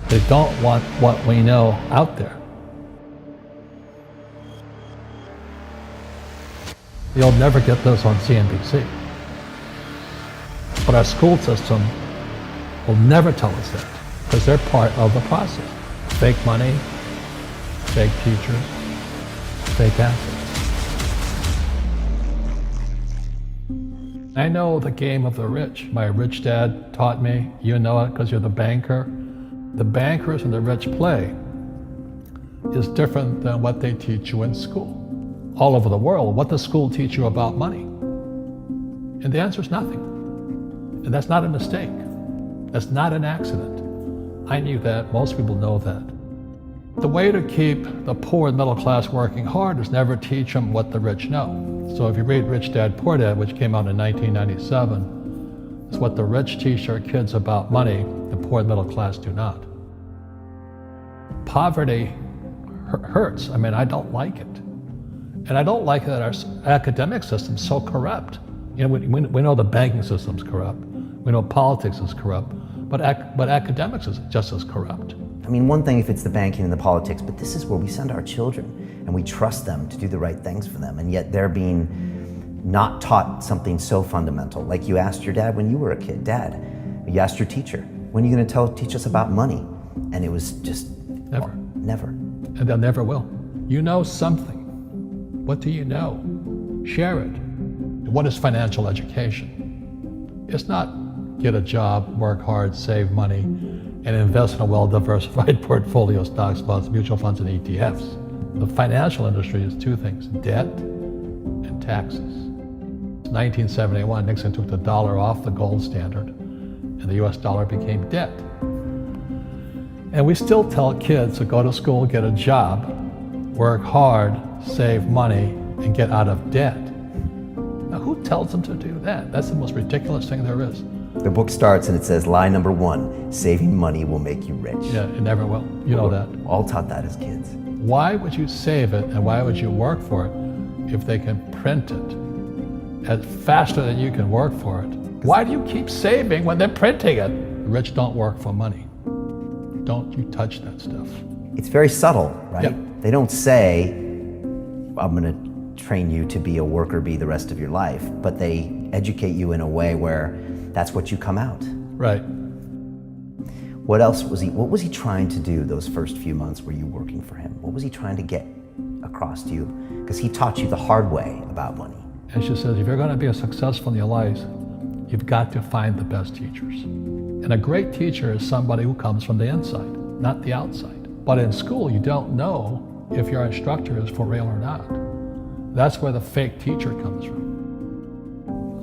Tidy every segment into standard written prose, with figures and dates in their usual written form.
They don't want what we know out there. You'll never get this on CNBC. But our school system will never tell us that, because they're part of the process. Fake money, fake teachers, fake assets. I know the game of the rich. My rich dad taught me. You know it because you're the banker. The bankers and the rich play is different than what they teach you in school. All over the world, what does school teach you about money? And the answer is nothing. And that's not a mistake. That's not an accident. I knew that. Most people know that. The way to keep the poor and middle class working hard is never teach them what the rich know. So if you read Rich Dad, Poor Dad, which came out in 1997, it's what the rich teach their kids about money, the poor and middle class do not. Poverty hurts. I mean, I don't like it. And I don't like that our academic system's so corrupt. You know, we know the banking system's corrupt. We know politics is corrupt. But academics is just as corrupt. I mean, one thing if it's the banking and the politics, but this is where we send our children and we trust them to do the right things for them, and yet they're being not taught something so fundamental. Like you asked your dad when you were a kid, Dad, you asked your teacher, when are you going to teach us about money? And it was just never. Well, never. And they'll never will. You know something. What do you know? Share it. What is financial education? It's not get a job, work hard, save money, and invest in a well-diversified portfolio of stocks, bonds, mutual funds, and ETFs. The financial industry is two things, debt and taxes. In 1971, Nixon took the dollar off the gold standard, and the US dollar became debt. And we still tell kids to go to school, get a job, work hard, save money, and get out of debt. Now, who tells them to do that? That's the most ridiculous thing there is. The book starts and it says, lie number 1, saving money will make you rich. Yeah, it never will. You know that. All taught that as kids. Why would you save it and why would you work for it if they can print it faster than you can work for it? Why do you keep saving when they're printing it? The rich don't work for money. Don't you touch that stuff. It's very subtle, right? Yep. They don't say, I'm going to train you to be a worker bee the rest of your life, but they educate you in a way where that's what you come out. Right. What was he trying to do those first few months were you working for him? What was he trying to get across to you? Because he taught you the hard way about money. And she says, if you're going to be successful in your life, you've got to find the best teachers. And a great teacher is somebody who comes from the inside, not the outside. But in school, you don't know if your instructor is for real or not. That's where the fake teacher comes from.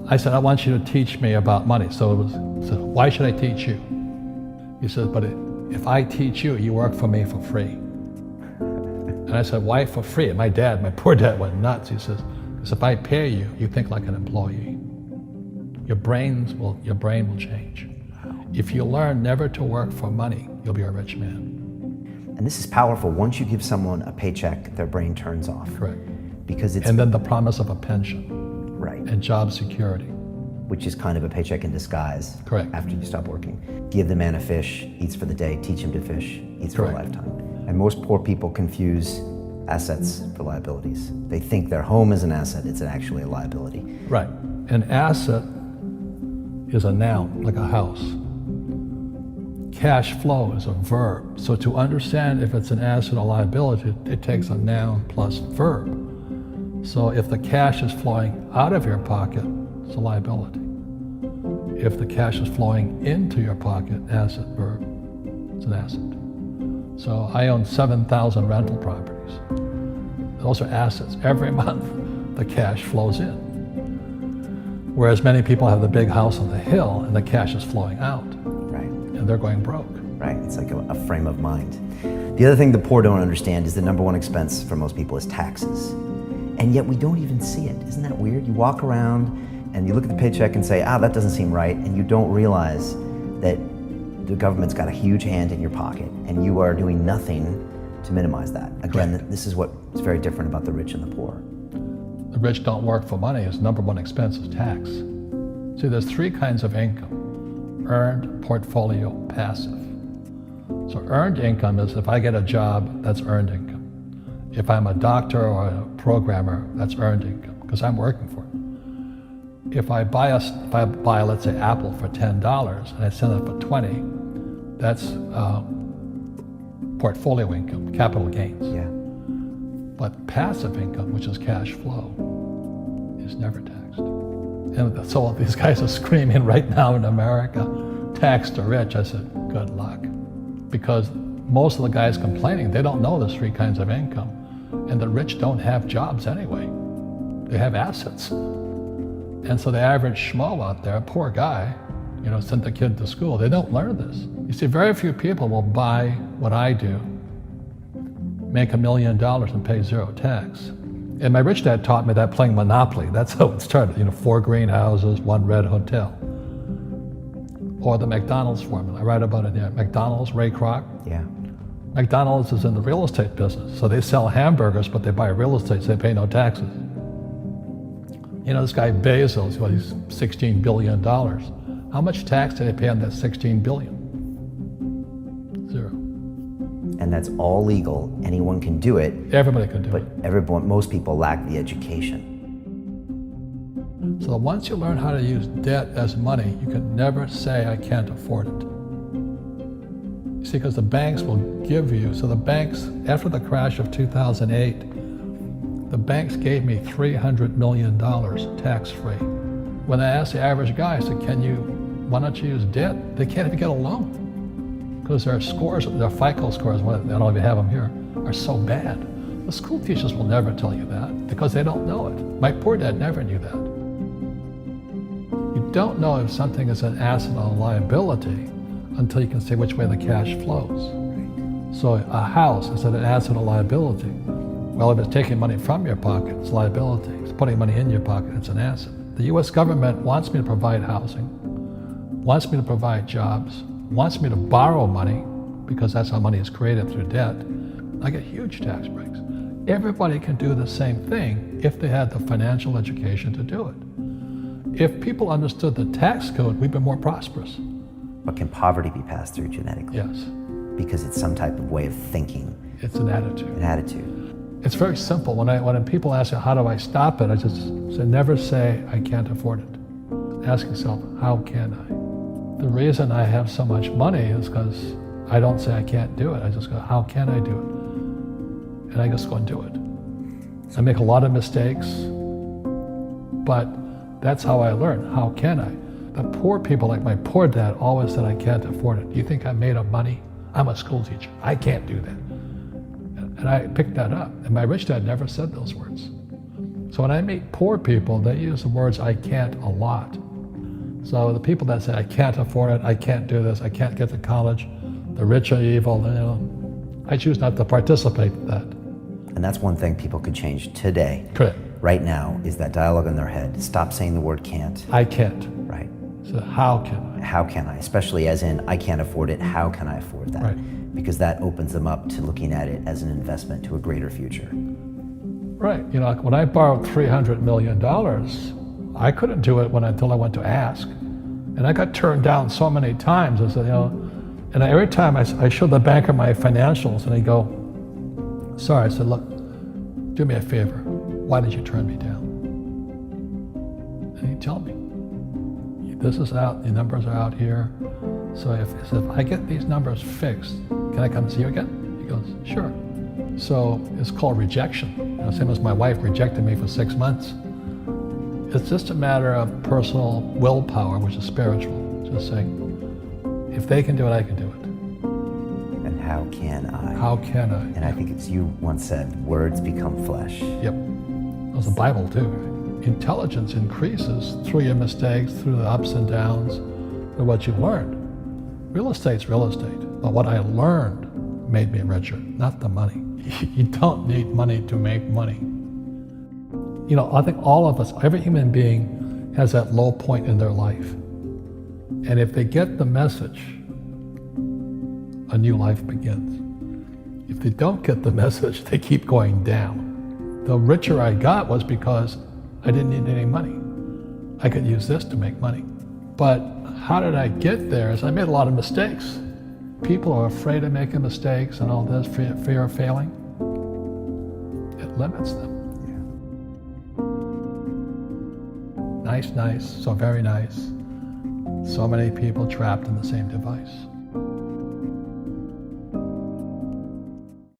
I said, I want you to teach me about money. So why should I teach you? He said, but if I teach you, you work for me for free. And I said, why for free? And my poor dad went nuts. He says, because if I pay you, you think like an employee. Your brain will change. If you learn never to work for money, you'll be a rich man. And this is powerful. Once you give someone a paycheck, their brain turns off. Correct. Because it's... And then the promise of a pension. Right. And job security. Which is kind of a paycheck in disguise. Correct. After you stop working. Give the man a fish, eats for the day, teach him to fish, eats for a lifetime. And most poor people confuse assets for liabilities. They think their home is an asset, it's actually a liability. Right. An asset is a noun, like a house. Cash flow is a verb. So to understand if it's an asset or liability, it takes a noun plus verb. So if the cash is flowing out of your pocket, it's a liability. If the cash is flowing into your pocket, asset, verb, it's an asset. So I own 7,000 rental properties. Those are assets. Every month, the cash flows in. Whereas many people have the big house on the hill and the cash is flowing out. Right. And they're going broke. Right, it's like a frame of mind. The other thing the poor don't understand is the number one expense for most people is taxes. And yet we don't even see it. Isn't that weird? You walk around and you look at the paycheck and say, that doesn't seem right, and you don't realize that the government's got a huge hand in your pocket and you are doing nothing to minimize that. Again, this is what's very different about the rich and the poor. The rich don't work for money. His number one expense is tax. See, there's three kinds of income: earned, portfolio, passive. So earned income is if I get a job, that's earned income. If I'm a doctor or a programmer, that's earned income because I'm working for it. If I buy, let's say, Apple for $10 and I sell it for $20, that's portfolio income, capital gains. Yeah. But passive income, which is cash flow, is never taxed. And so these guys are screaming right now in America, tax the rich. I said, good luck. Because most of the guys complaining, they don't know there's three kinds of income. And the rich don't have jobs anyway. They have assets. And so the average schmo out there, poor guy, sent the kid to school. They don't learn this. You see, very few people will buy what I do, make $1 million and pay zero tax. And my rich dad taught me that playing Monopoly. That's how it started. 4 greenhouses, 1 red hotel. Or the McDonald's formula. I write about it here. McDonald's, Ray Kroc. Yeah. McDonald's is in the real estate business. So they sell hamburgers, but they buy real estate, so they pay no taxes. This guy Bezos, he's $16 billion. How much tax did they pay on that $16 billion? Zero. And that's all legal. Anyone can do it. Everybody can do it. But most people lack the education. So once you learn how to use debt as money, you can never say, I can't afford it. You see, because the banks will give you, so the banks, after the crash of 2008, the banks gave me $300 million tax-free. When I asked the average guy, I said, why don't you use debt? They can't even get a loan. Because their scores, their FICO scores, I don't know if you have them here, are so bad. The school teachers will never tell you that because they don't know it. My poor dad never knew that. You don't know if something is an asset or a liability until you can see which way the cash flows. So a house, is it an asset or liability? Well, if it's taking money from your pocket, it's liability. If it's putting money in your pocket, it's an asset. The US government wants me to provide housing, wants me to provide jobs, wants me to borrow money because that's how money is created through debt. I get huge tax breaks. Everybody can do the same thing if they had the financial education to do it. If people understood the tax code, we'd be more prosperous. But can poverty be passed through genetically? Yes. Because it's some type of way of thinking. It's an attitude. An attitude. It's very simple. When people ask me, how do I stop it? I just say, never say, I can't afford it. Ask yourself, how can I? The reason I have so much money is because I don't say I can't do it. I just go, how can I do it? And I just go and do it. I make a lot of mistakes, but that's how I learn. How can I? The poor people, like my poor dad, always said, I can't afford it. Do you think I'm made of money? I'm a school teacher. I can't do that. And I picked that up. And my rich dad never said those words. So when I meet poor people, they use the words I can't a lot. So the people that say, I can't afford it, I can't do this, I can't get to college, the rich are evil, I choose not to participate in that. And that's one thing people could change today. Correct. Right now is that dialogue in their head. Stop saying the word can't. I can't. Right. So how can I? How can I? Especially as in, I can't afford it, how can I afford that? Right. Because that opens them up to looking at it as an investment to a greater future. Right. When I borrowed $300 million, I couldn't do it until I went to ask. And I got turned down so many times. I said, and every time I showed the banker my financials and he'd go, sorry. I said, look, do me a favor. Why did you turn me down? And he'd tell me, this is out, the numbers are out here. So if I get these numbers fixed, can I come see you again? He goes, sure. So it's called rejection. Same as my wife rejected me for 6 months. It's just a matter of personal willpower, which is spiritual. Just saying, if they can do it, I can do it. And how can I? How can I? And I think it's you once said, words become flesh. Yep. That was the Bible too. Right? Intelligence increases through your mistakes, through the ups and downs, through what you learned. Real estate's real estate, but what I learned made me richer, not the money. You don't need money to make money. I think all of us, every human being has that low point in their life. And if they get the message, a new life begins. If they don't get the message, they keep going down. The richer I got was because I didn't need any money. I could use this to make money. But how did I get there? Is I made a lot of mistakes. people are afraid of making mistakes and all this, fear of failing, it limits them. Nice, so very nice. So many people trapped in the same device.